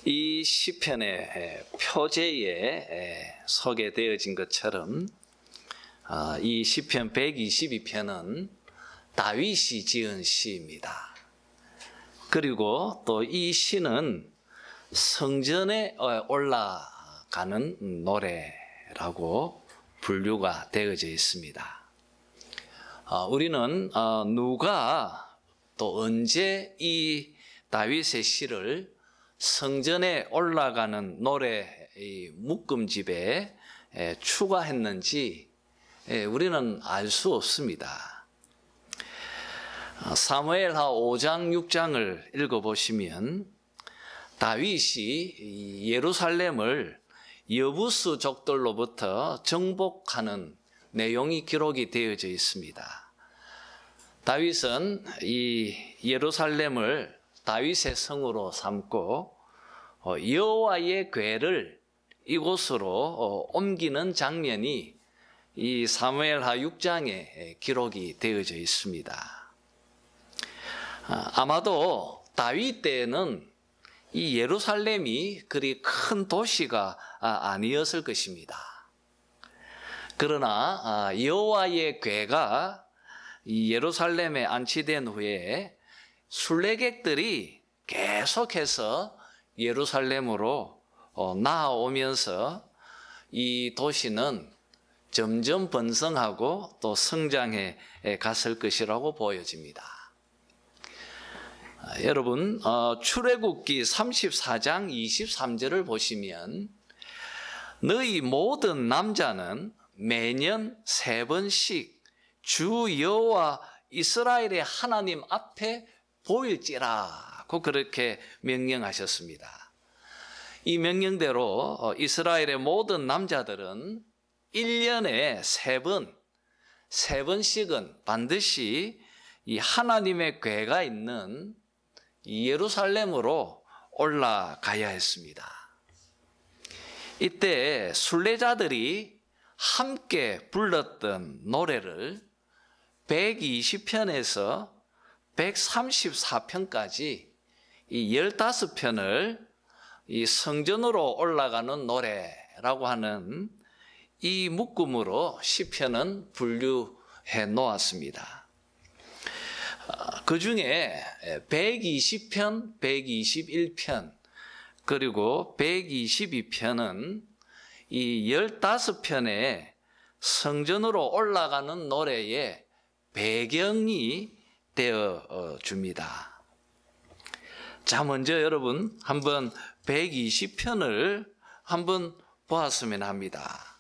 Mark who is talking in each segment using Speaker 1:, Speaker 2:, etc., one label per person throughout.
Speaker 1: 이 시편의 표제에 소개되어진 것처럼 이 시편 122편은 다윗이 지은 시입니다. 그리고 또 이 시는 성전에 올라가는 노래라고 분류가 되어져 있습니다. 우리는 누가 또 언제 이 다윗의 시를 성전에 올라가는 노래 묶음집에 추가했는지 우리는 알 수 없습니다. 사무엘하 5장 6장을 읽어보시면 다윗이 예루살렘을 여부스족들로부터 정복하는 내용이 기록이 되어져 있습니다. 다윗은 이 예루살렘을 다윗의 성으로 삼고 여호와의 궤를 이곳으로 옮기는 장면이 이 사무엘하 6장에 기록이 되어져 있습니다. 아마도 다윗 때에는 이 예루살렘이 그리 큰 도시가 아니었을 것입니다. 그러나 여호와의 궤가 이 예루살렘에 안치된 후에 순례객들이 계속해서 예루살렘으로 나아오면서 이 도시는 점점 번성하고 또 성장해 갔을 것이라고 보여집니다. 여러분, 출애굽기 34장 23절을 보시면 너희 모든 남자는 매년 3번씩 주 여호와 이스라엘의 하나님 앞에 보일지라고 그렇게 명령하셨습니다. 이 명령대로 이스라엘의 모든 남자들은 1년에 3번씩은 반드시 이 하나님의 궤가 있는 이 예루살렘으로 올라가야 했습니다. 이때 순례자들이 함께 불렀던 노래를 120편에서 134편까지 이 15편을 이 성전으로 올라가는 노래라고 하는 이 묶음으로 시편은 분류해 놓았습니다. 그 중에 120편, 121편, 그리고 122편은 이 15편의 성전으로 올라가는 노래의 배경이 되어 줍니다. 자, 먼저 여러분 한번 120편을 한번 보았으면 합니다.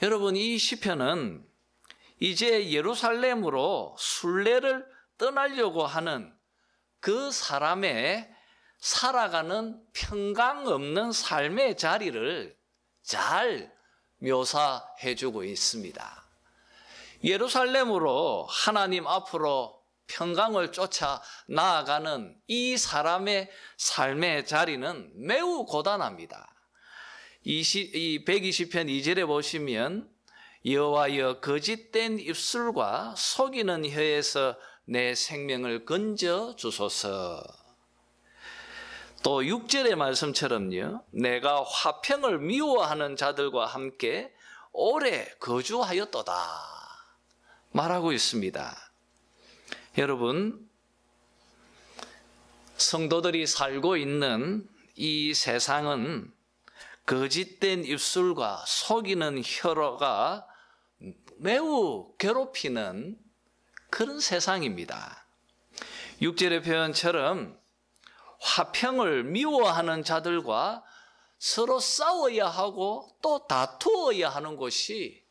Speaker 1: 여러분, 이 시편은 이제 예루살렘으로 순례를 떠나려고 하는 그 사람의 살아가는 평강 없는 삶의 자리를 잘 묘사해주고 있습니다. 예루살렘으로 하나님 앞으로 평강을 쫓아 나아가는 이 사람의 삶의 자리는 매우 고단합니다. 이 120편 2절에 보시면 여호와여 거짓된 입술과 속이는 혀에서 내 생명을 건져 주소서. 또 6절의 말씀처럼요, 내가 화평을 미워하는 자들과 함께 오래 거주하였도다 말하고 있습니다. 여러분, 성도들이 살고 있는 이 세상은 거짓된 입술과 속이는 혀가 매우 괴롭히는 그런 세상입니다. 6절의 표현처럼 화평을 미워하는 자들과 서로 싸워야 하고 또 다투어야 하는 곳이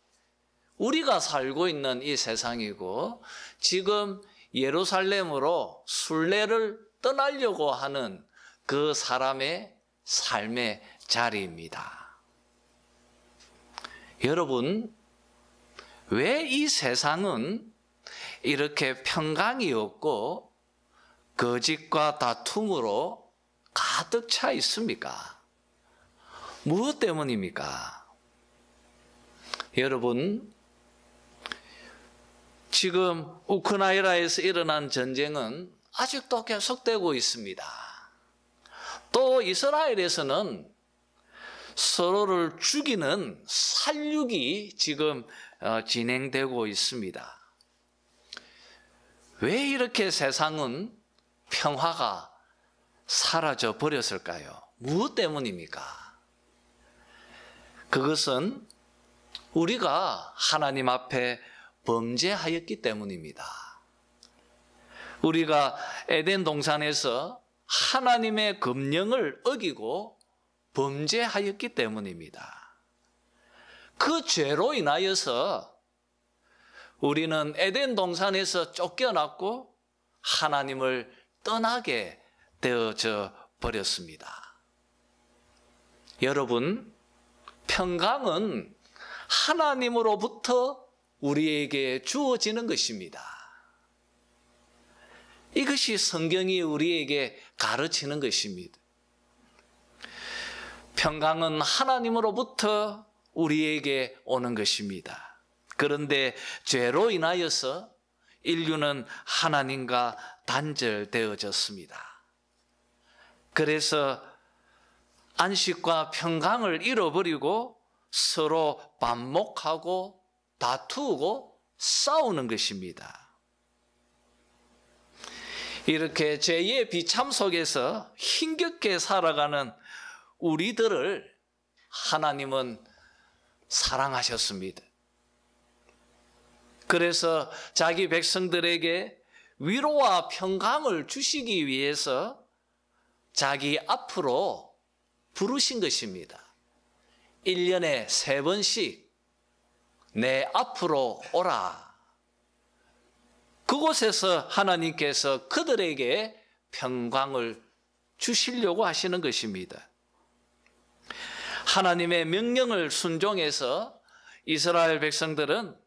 Speaker 1: 우리가 살고 있는 이 세상이고, 지금 예루살렘으로 순례를 떠나려고 하는 그 사람의 삶의 자리입니다. 여러분, 왜 이 세상은 이렇게 평강이 없고 거짓과 다툼으로 가득 차 있습니까? 무엇 때문입니까? 여러분, 지금 우크라이나에서 일어난 전쟁은 아직도 계속되고 있습니다. 또 그리고 이스라엘에서는 서로를 죽이는 살육이 지금 진행되고 있습니다. 왜 이렇게 세상은 평화가 사라져 버렸을까요? 무엇 때문입니까? 그것은 우리가 하나님 앞에 범죄하였기 때문입니다. 우리가 에덴 동산에서 하나님의 금령을 어기고 범죄하였기 때문입니다. 그 죄로 인하여서 우리는 에덴 동산에서 쫓겨났고 하나님을 떠나게 되어져 버렸습니다. 여러분, 평강은 하나님으로부터 우리에게 주어지는 것입니다. 이것이 성경이 우리에게 가르치는 것입니다. 평강은 하나님으로부터 우리에게 오는 것입니다. 그런데 죄로 인하여서 인류는 하나님과 단절되어졌습니다. 그래서 안식과 평강을 잃어버리고 서로 반목하고 다투고 싸우는 것입니다. 이렇게 죄의 비참 속에서 힘겹게 살아가는 우리들을 하나님은 사랑하셨습니다. 그래서 자기 백성들에게 위로와 평강을 주시기 위해서 자기 앞으로 부르신 것입니다. 1년에 3번씩 내 앞으로 오라. 그곳에서 하나님께서 그들에게 평강을 주시려고 하시는 것입니다. 하나님의 명령을 순종해서 이스라엘 백성들은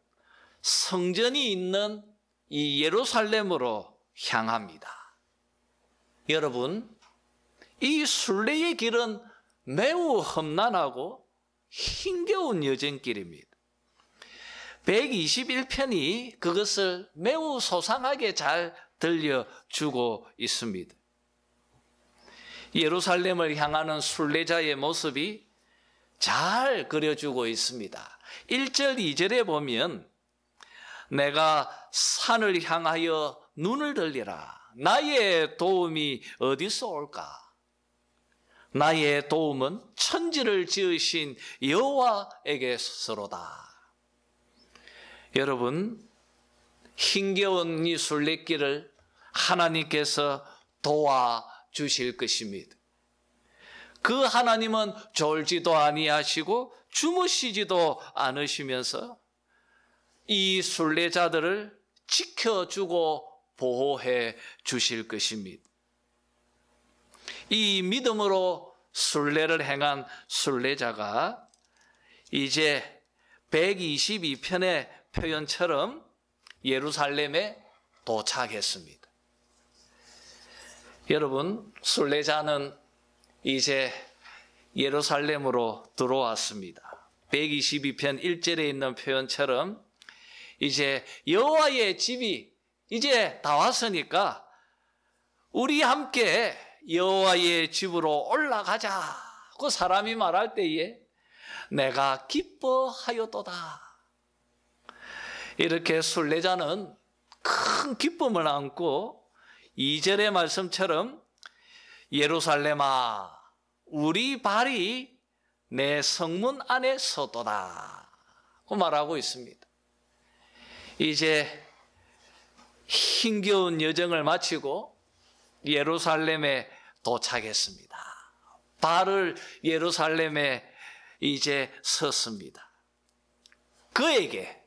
Speaker 1: 성전이 있는 이 예루살렘으로 향합니다. 여러분, 이 순례의 길은 매우 험난하고 힘겨운 여정길입니다. 121편이 그것을 매우 소상하게 잘 들려주고 있습니다. 예루살렘을 향하는 순례자의 모습이 잘 그려주고 있습니다. 1절, 2절에 보면 내가 산을 향하여 눈을 들리라. 나의 도움이 어디서 올까? 나의 도움은 천지를 지으신 여호와에게서로다. 여러분, 힘겨운 이 순례길을 하나님께서 도와주실 것입니다. 그 하나님은 졸지도 아니하시고 주무시지도 않으시면서 이 순례자들을 지켜주고 보호해 주실 것입니다. 이 믿음으로 순례를 행한 순례자가 이제 122편의 표현처럼 예루살렘에 도착했습니다. 여러분, 순례자는 이제 예루살렘으로 들어왔습니다. 122편 1절에 있는 표현처럼 이제 여호와의 집이 이제 다 왔으니까 우리 함께 여호와의 집으로 올라가자고 사람이 말할 때에 내가 기뻐하였도다. 이렇게 순례자는 큰 기쁨을 안고 2절의 말씀처럼 예루살렘아, 우리 발이 내 성문 안에 섰도다 고 말하고 있습니다. 이제 힘겨운 여정을 마치고 예루살렘에 도착했습니다. 발을 예루살렘에 이제 섰습니다. 그에게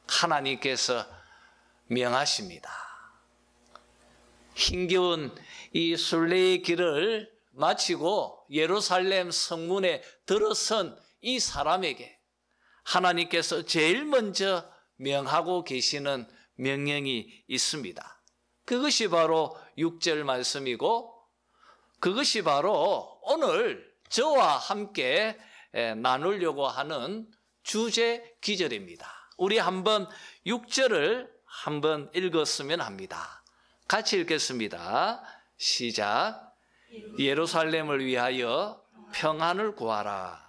Speaker 1: 하나님께서 명하십니다. 힘겨운 이 순례의 길을 마치고 예루살렘 성문에 들어선 이 사람에게 하나님께서 제일 먼저 명하고 계시는 명령이 있습니다. 그것이 바로 6절 말씀이고 그것이 바로 오늘 저와 함께 나누려고 하는 주제 기절입니다. 우리 한번 6절을 한번 읽었으면 합니다. 같이 읽겠습니다. 시작. 예루살렘을 위하여 평안을 구하라.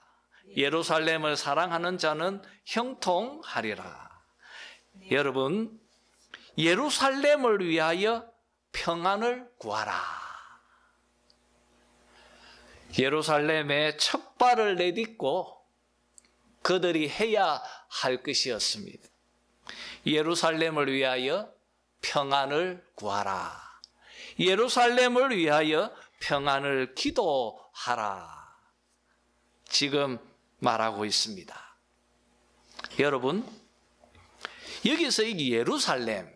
Speaker 1: 예루살렘을 사랑하는 자는 형통하리라. 여러분, 예루살렘을 위하여 평안을 구하라. 예루살렘에 첫 발을 내딛고 그들이 해야 할 것이었습니다. 예루살렘을 위하여 평안을 구하라. 예루살렘을 위하여 평안을 기도하라. 지금 말하고 있습니다. 여러분, 여기서 이 예루살렘,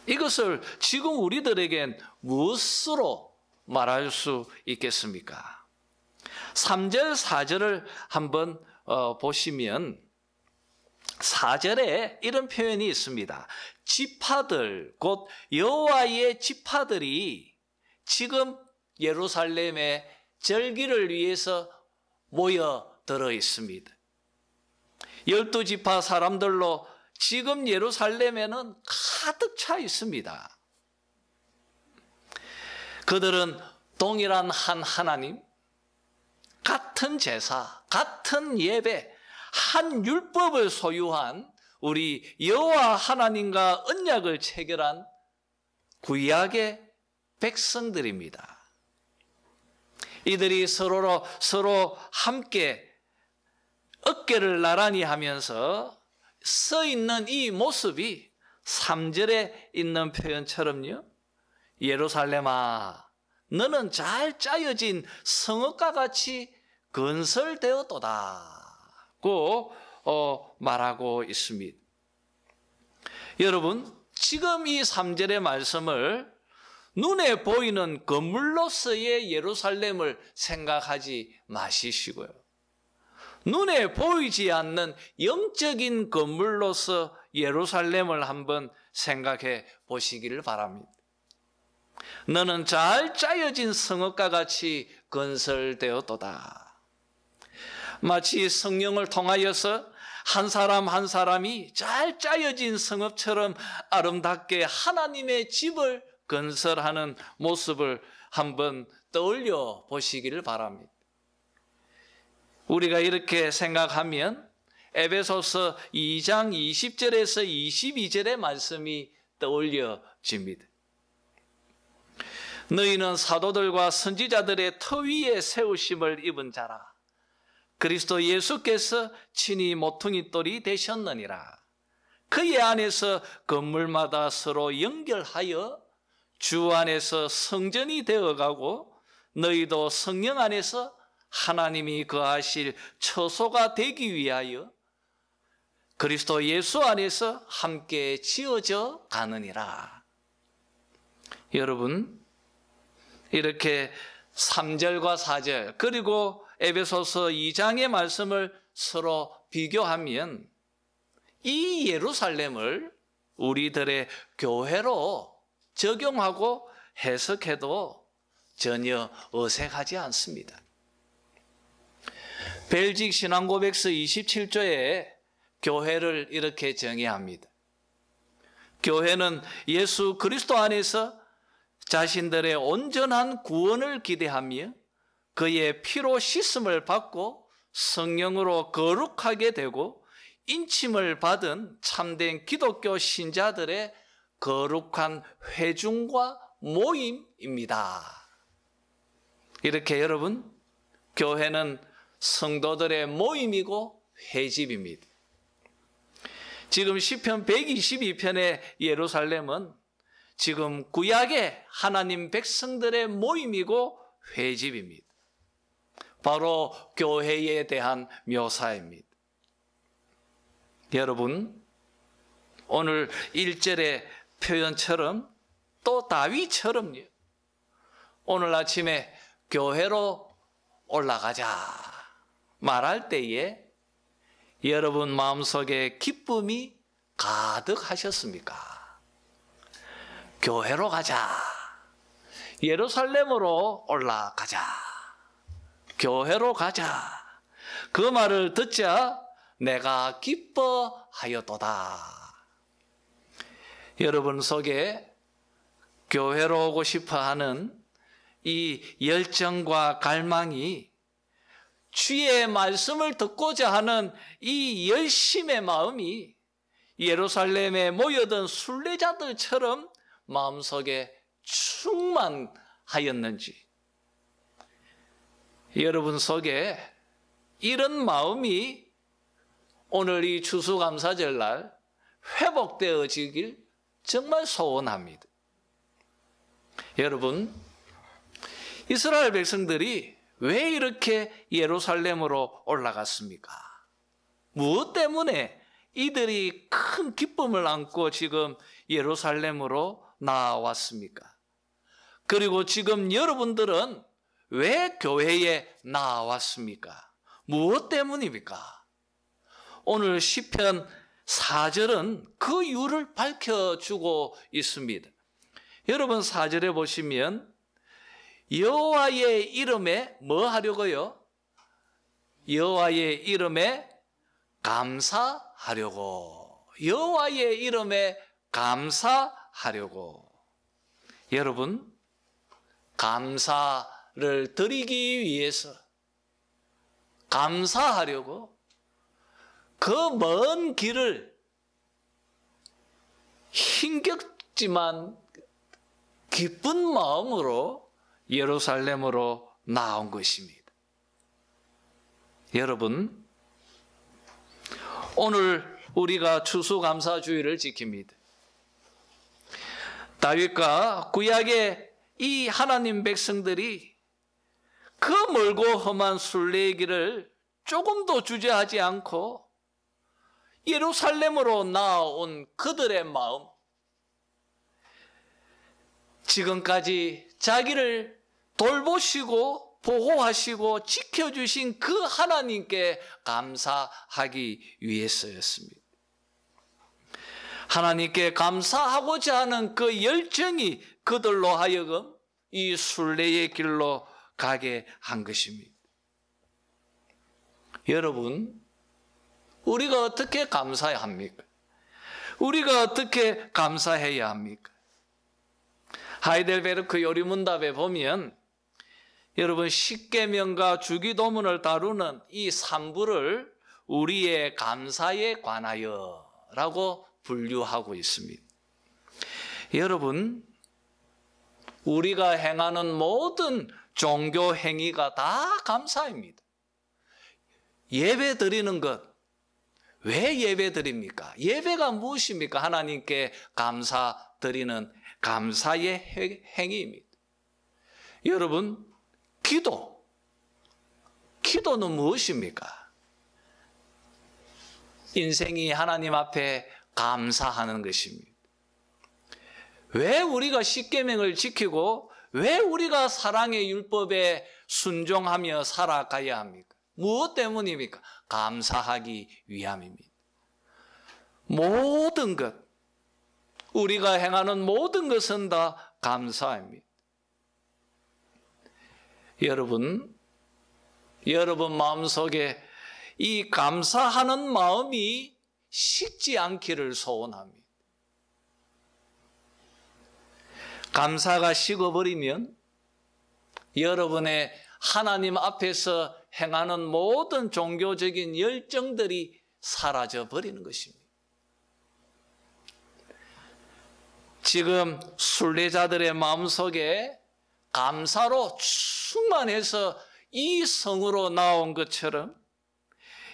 Speaker 1: 이것을 지금 우리들에겐 무엇으로 말할 수 있겠습니까? 3절, 4절을 한번 보시면 4절에 이런 표현이 있습니다. 지파들, 곧 여호와의 지파들이 지금 예루살렘의 절기를 위해서 모여들어 있습니다. 12지파 사람들로 지금 예루살렘에는 가득 차 있습니다. 그들은 동일한 한 하나님, 같은 제사, 같은 예배, 한 율법을 소유한 우리 여호와 하나님과 언약을 체결한 구약의 백성들입니다. 이들이 서로 함께 어깨를 나란히 하면서 서 있는 이 모습이 3절에 있는 표현처럼요, 예루살렘아, 너는 잘 짜여진 성읍과 같이 건설되었도다고 말하고 있습니다. 여러분, 지금 이 3절의 말씀을 눈에 보이는 건물로서의 예루살렘을 생각하지 마시시고요, 눈에 보이지 않는 영적인 건물로서 예루살렘을 한번 생각해 보시기를 바랍니다. 너는 잘 짜여진 성읍과 같이 건설되었도다. 마치 성령을 통하여서 한 사람 한 사람이 잘 짜여진 성읍처럼 아름답게 하나님의 집을 건설하는 모습을 한번 떠올려 보시기를 바랍니다. 우리가 이렇게 생각하면 에베소서 2장 20절에서 22절의 말씀이 떠올려집니다. 너희는 사도들과 선지자들의 터 위에 세우심을 입은 자라. 그리스도 예수께서 친히 모퉁이돌이 되셨느니라. 그의 안에서 건물마다 서로 연결하여 주 안에서 성전이 되어가고 너희도 성령 안에서 하나님이 거하실 처소가 되기 위하여 그리스도 예수 안에서 함께 지어져 가느니라. 여러분, 이렇게 3절과 4절 그리고 에베소서 2장의 말씀을 서로 비교하면 이 예루살렘을 우리들의 교회로 적용하고 해석해도 전혀 어색하지 않습니다. 벨직 신앙고백서 27조에 교회를 이렇게 정의합니다. 교회는 예수 그리스도 안에서 자신들의 온전한 구원을 기대하며 그의 피로 씻음을 받고 성령으로 거룩하게 되고 인침을 받은 참된 기독교 신자들의 거룩한 회중과 모임입니다. 이렇게 여러분, 교회는 성도들의 모임이고 회집입니다. 지금 시편 122편의 예루살렘은 지금 구약의 하나님 백성들의 모임이고 회집입니다. 바로 교회에 대한 묘사입니다. 여러분, 오늘 1절의 표현처럼 또 다윗처럼요, 오늘 아침에 교회로 올라가자 말할 때에 여러분 마음속에 기쁨이 가득하셨습니까? 교회로 가자, 예루살렘으로 올라가자, 교회로 가자, 그 말을 듣자 내가 기뻐하였도다. 여러분 속에 교회로 오고 싶어하는 이 열정과 갈망이 주의 말씀을 듣고자 하는 이 열심의 마음이 예루살렘에 모여든 순례자들처럼 마음속에 충만하였는지, 여러분 속에 이런 마음이 오늘 이 추수감사절날 회복되어지길 정말 소원합니다. 여러분, 이스라엘 백성들이 왜 이렇게 예루살렘으로 올라갔습니까? 무엇 때문에 이들이 큰 기쁨을 안고 지금 예루살렘으로 나왔습니까? 그리고 지금 여러분들은 왜 교회에 나왔습니까? 무엇 때문입니까? 오늘 시편 4절은 그 이유를 밝혀주고 있습니다. 여러분 4절에 보시면 여호와의 이름에 뭐 하려고요? 여호와의 이름에 감사하려고. 여호와의 이름에 감사하려고. 여러분, 감사를 드리기 위해서, 감사하려고 그 먼 길을 힘겹지만 기쁜 마음으로 예루살렘으로 나온 것입니다. 여러분, 오늘 우리가 추수감사주의를 지킵니다. 다윗과 구약의 이 하나님 백성들이 그 멀고 험한 순례의 길을 조금도 주저하지 않고 예루살렘으로 나아온 그들의 마음, 지금까지 자기를 돌보시고 보호하시고 지켜주신 그 하나님께 감사하기 위해서였습니다. 하나님께 감사하고자 하는 그 열정이 그들로 하여금 이 순례의 길로 가게 한 것입니다. 여러분, 우리가 어떻게 감사해야 합니까? 우리가 어떻게 감사해야 합니까? 하이델베르크 요리문답에 보면 여러분 십계명과 주기도문을 다루는 이 3부를 우리의 감사에 관하여 라고 분류하고 있습니다. 여러분, 우리가 행하는 모든 종교 행위가 다 감사입니다. 예배 드리는 것, 왜 예배 드립니까? 예배가 무엇입니까? 하나님께 감사 드리는 감사의 행위입니다. 여러분, 기도는 무엇입니까? 인생이 하나님 앞에 감사하는 것입니다. 왜 우리가 십계명을 지키고 왜 우리가 사랑의 율법에 순종하며 살아가야 합니까? 무엇 때문입니까? 감사하기 위함입니다. 모든 것, 우리가 행하는 모든 것은 다 감사입니다. 여러분 마음속에 이 감사하는 마음이 식지 않기를 소원합니다. 감사가 식어버리면 여러분의 하나님 앞에서 행하는 모든 종교적인 열정들이 사라져 버리는 것입니다. 지금 순례자들의 마음속에 감사로 충만해서 이 성으로 나온 것처럼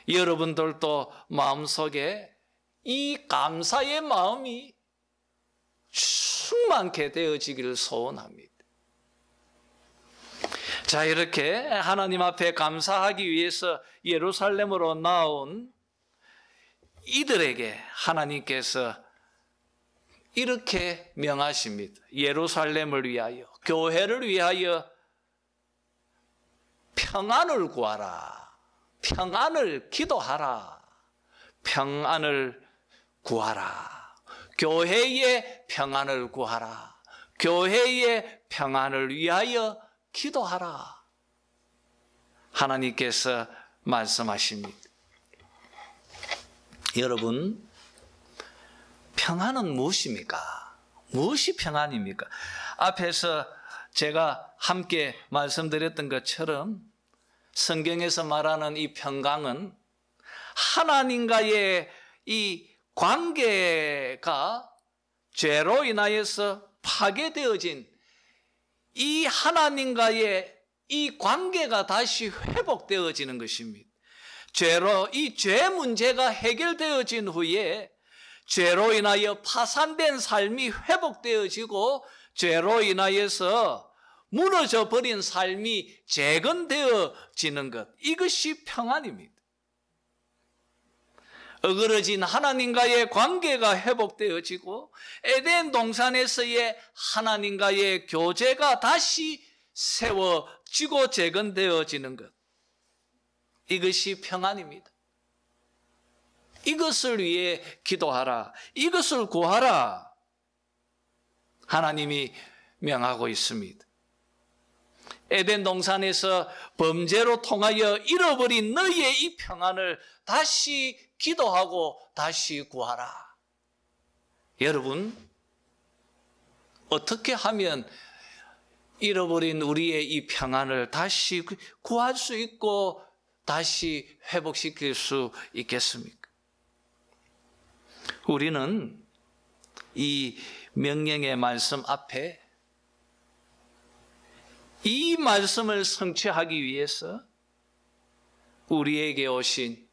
Speaker 1: 여러분들도 마음속에 이 감사의 마음이 충만케 되어지기를 소원합니다. 자, 이렇게 하나님 앞에 감사하기 위해서 예루살렘으로 나온 이들에게 하나님께서 이렇게 명하십니다. 예루살렘을 위하여, 교회를 위하여 평안을 구하라. 평안을 기도하라. 평안을 구하라. 교회의 평안을 구하라. 교회의 평안을 위하여 기도하라. 하나님께서 말씀하십니다. 여러분, 평안은 무엇입니까? 무엇이 평안입니까? 앞에서 제가 함께 말씀드렸던 것처럼 성경에서 말하는 이 평강은 하나님과의 이 관계가 죄로 인하여서 파괴되어진 이 하나님과의 이 관계가 다시 회복되어지는 것입니다. 이 죄 문제가 해결되어진 후에 죄로 인하여 파산된 삶이 회복되어지고 죄로 인하여서 무너져 버린 삶이 재건되어지는 것, 이것이 평안입니다. 어그러진 하나님과의 관계가 회복되어지고 에덴 동산에서의 하나님과의 교제가 다시 세워지고 재건되어지는 것, 이것이 평안입니다. 이것을 위해 기도하라, 이것을 구하라, 하나님이 명하고 있습니다. 에덴 동산에서 범죄로 통하여 잃어버린 너희의 이 평안을 다시 기도하고 다시 구하라. 여러분, 어떻게 하면 잃어버린 우리의 이 평안을 다시 구할 수 있고 다시 회복시킬 수 있겠습니까? 우리는 이 명령의 말씀 앞에 이 말씀을 성취하기 위해서 우리에게 오신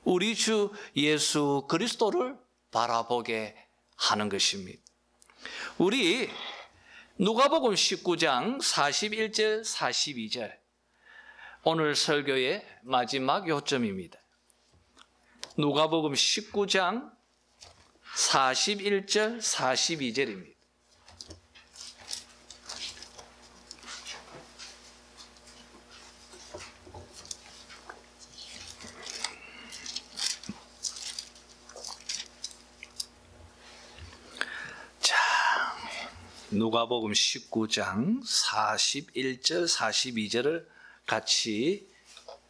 Speaker 1: 우리 주 예수 그리스도를 바라보게 하는 것입니다. 우리 누가복음 19장 41절 42절, 오늘 설교의 마지막 요점입니다. 누가복음 19장 41절 42절입니다. 누가복음 19장 41절 42절을 같이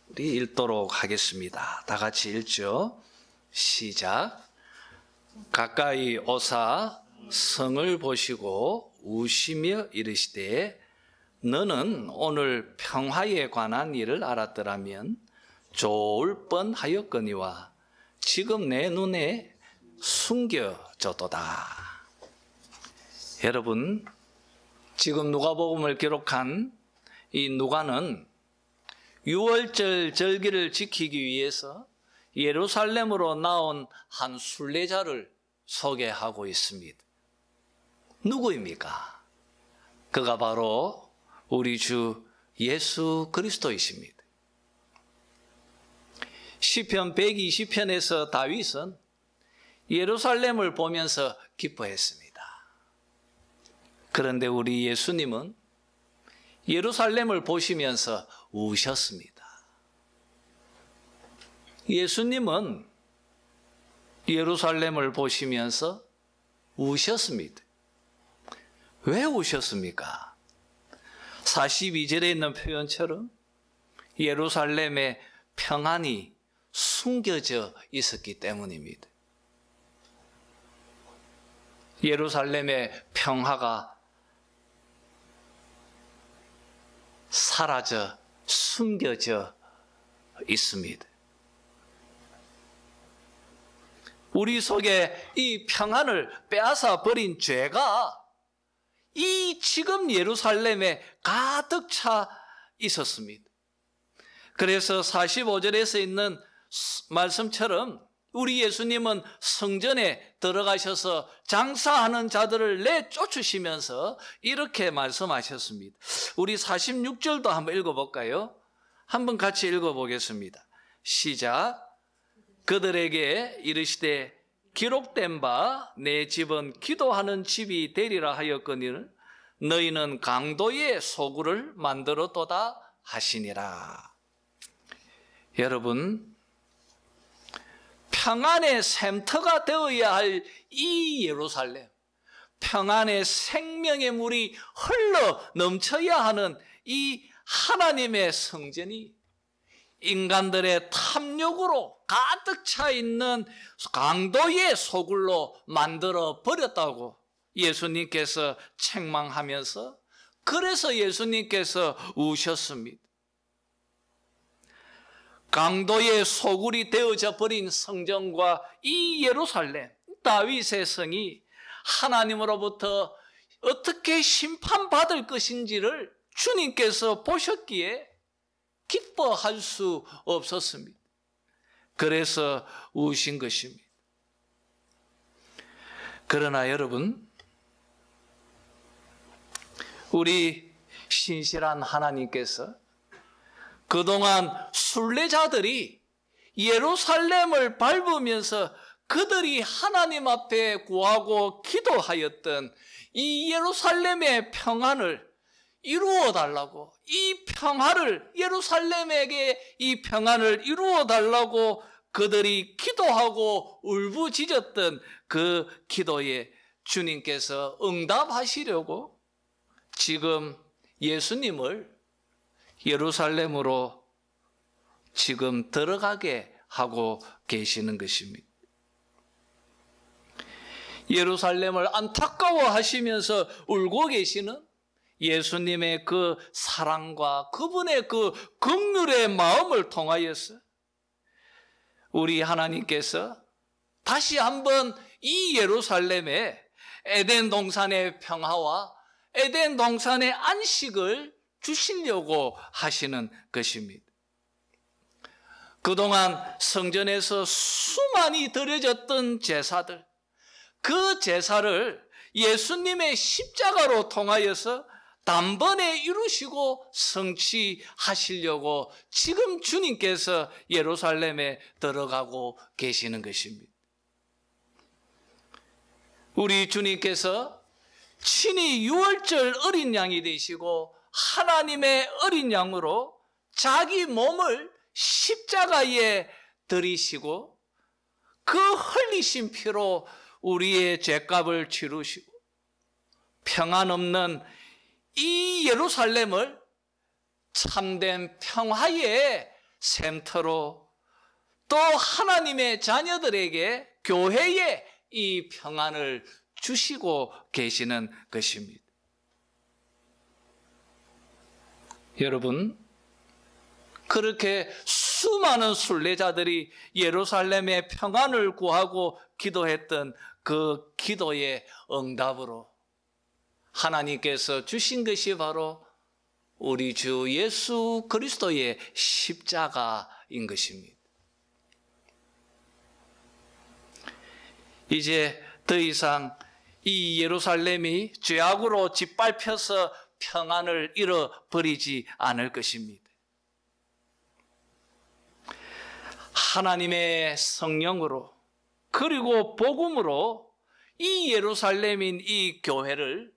Speaker 1: 우리 읽도록 하겠습니다. 다 같이 읽죠. 시작. 가까이 오사 성을 보시고 우시며 이르시되 너는 오늘 평화에 관한 일을 알았더라면 좋을 뻔하였거니와 지금 내 눈에 숨겨졌도다. 여러분, 지금 누가복음을 기록한 이 누가는 유월절 절기를 지키기 위해서 예루살렘으로 나온 한 순례자를 소개하고 있습니다. 누구입니까? 그가 바로 우리 주 예수 그리스도이십니다. 시편 120편에서 다윗은 예루살렘을 보면서 기뻐했습니다. 그런데 우리 예수님은 예루살렘을 보시면서 우셨습니다. 예수님은 예루살렘을 보시면서 우셨습니다. 왜 우셨습니까? 42절에 있는 표현처럼 예루살렘의 평안이 숨겨져 있었기 때문입니다. 예루살렘의 평화가 사라져 숨겨져 있습니다. 우리 속에 이 평안을 빼앗아 버린 죄가 이 지금 예루살렘에 가득 차 있었습니다. 그래서 45절에서 있는 말씀처럼 우리 예수님은 성전에 들어가셔서 장사하는 자들을 내쫓으시면서 이렇게 말씀하셨습니다. 우리 46절도 한번 읽어볼까요? 한번 같이 읽어보겠습니다. 시작. 그들에게 이르시되 기록된 바 내 집은 기도하는 집이 되리라 하였거니를 너희는 강도의 소굴을 만들었도다 하시니라. 여러분, 평안의 샘터가 되어야 할 이 예루살렘, 평안의 생명의 물이 흘러 넘쳐야 하는 이 하나님의 성전이 인간들의 탐욕으로 가득 차 있는 강도의 소굴로 만들어 버렸다고 예수님께서 책망하면서 그래서 예수님께서 우셨습니다. 강도의 소굴이 되어져 버린 성전과 이 예루살렘, 다윗의 성이 하나님으로부터 어떻게 심판받을 것인지를 주님께서 보셨기에 기뻐할 수 없었습니다. 그래서 우신 것입니다. 그러나 여러분, 우리 신실한 하나님께서 그동안 순례자들이 예루살렘을 밟으면서 그들이 하나님 앞에 구하고 기도하였던 이 예루살렘의 평안을 이루어 달라고, 이 평화를, 예루살렘에게 이 평안을 이루어 달라고 그들이 기도하고 울부짖었던 그 기도에 주님께서 응답하시려고 지금 예수님을 예루살렘으로 지금 들어가게 하고 계시는 것입니다. 예루살렘을 안타까워하시면서 울고 계시는 예수님의 그 사랑과 그분의 그 긍휼의 마음을 통하여서 우리 하나님께서 다시 한번 이 예루살렘에 에덴 동산의 평화와 에덴 동산의 안식을 주시려고 하시는 것입니다. 그동안 성전에서 수많이 드려졌던 제사들, 그 제사를 예수님의 십자가로 통하여서 단번에 이루시고 성취하시려고 지금 주님께서 예루살렘에 들어가고 계시는 것입니다. 우리 주님께서 친히 유월절 어린 양이 되시고 하나님의 어린 양으로 자기 몸을 십자가에 들이시고 그 흘리신 피로 우리의 죄값을 치르시고 평안 없는 이 예루살렘을 참된 평화의 샘터로 또 하나님의 자녀들에게 교회에 이 평안을 주시고 계시는 것입니다. 여러분, 그렇게 수많은 순례자들이 예루살렘의 평안을 구하고 기도했던 그 기도의 응답으로 하나님께서 주신 것이 바로 우리 주 예수 그리스도의 십자가인 것입니다. 이제 더 이상 이 예루살렘이 죄악으로 짓밟혀서 평안을 잃어버리지 않을 것입니다. 하나님의 성령으로 그리고 복음으로 이 예루살렘인 이 교회를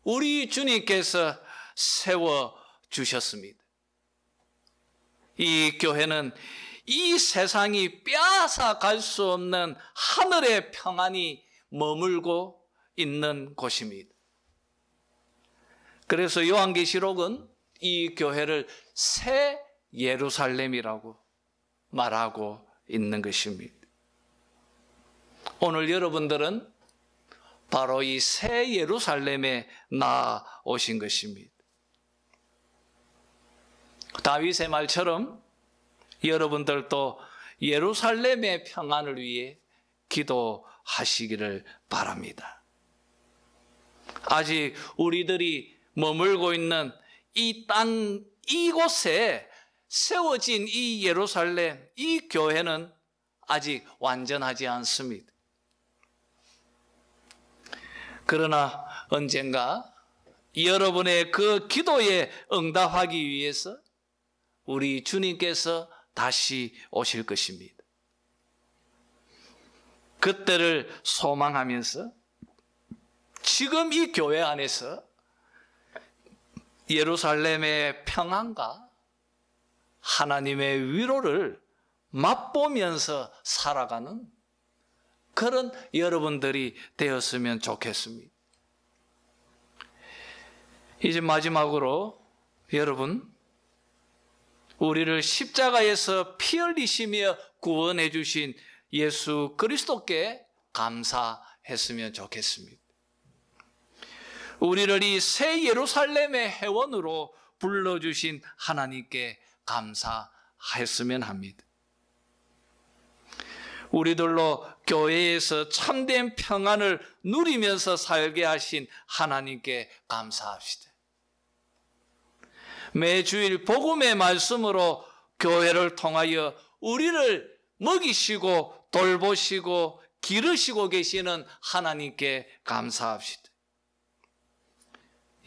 Speaker 1: 우리 주님께서 세워주셨습니다. 이 교회는 이 세상이 빼앗아 갈 수 없는 하늘의 평안이 머물고 있는 곳입니다. 그래서 요한계시록은 이 교회를 새 예루살렘이라고 말하고 있는 것입니다. 오늘 여러분들은 바로 이 새 예루살렘에 나오신 것입니다. 다윗의 말처럼 여러분들도 예루살렘의 평안을 위해 기도하시기를 바랍니다. 아직 우리들이 머물고 있는 이 땅, 이곳에 세워진 이 예루살렘, 이 교회는 아직 완전하지 않습니다. 그러나 언젠가 여러분의 그 기도에 응답하기 위해서 우리 주님께서 다시 오실 것입니다. 그때를 소망하면서 지금 이 교회 안에서 예루살렘의 평안과 하나님의 위로를 맛보면서 살아가는 그런 여러분들이 되었으면 좋겠습니다. 이제 마지막으로 여러분, 우리를 십자가에서 피 흘리시며 구원해 주신 예수 그리스도께 감사했으면 좋겠습니다. 우리를 이 새 예루살렘의 회원으로 불러주신 하나님께 감사했으면 합니다. 우리들로 교회에서 참된 평안을 누리면서 살게 하신 하나님께 감사합시다. 매주일 복음의 말씀으로 교회를 통하여 우리를 먹이시고 돌보시고 기르시고 계시는 하나님께 감사합시다.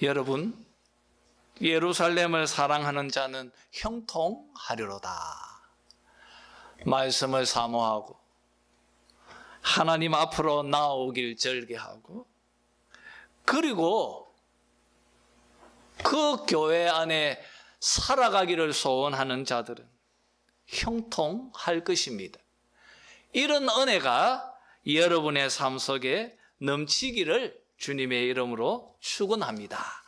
Speaker 1: 여러분, 예루살렘을 사랑하는 자는 형통하리로다. 말씀을 사모하고 하나님 앞으로 나오길 절개하고, 그리고 그 교회 안에 살아가기를 소원하는 자들은 형통할 것입니다. 이런 은혜가 여러분의 삶 속에 넘치기를 주님의 이름으로 축원합니다.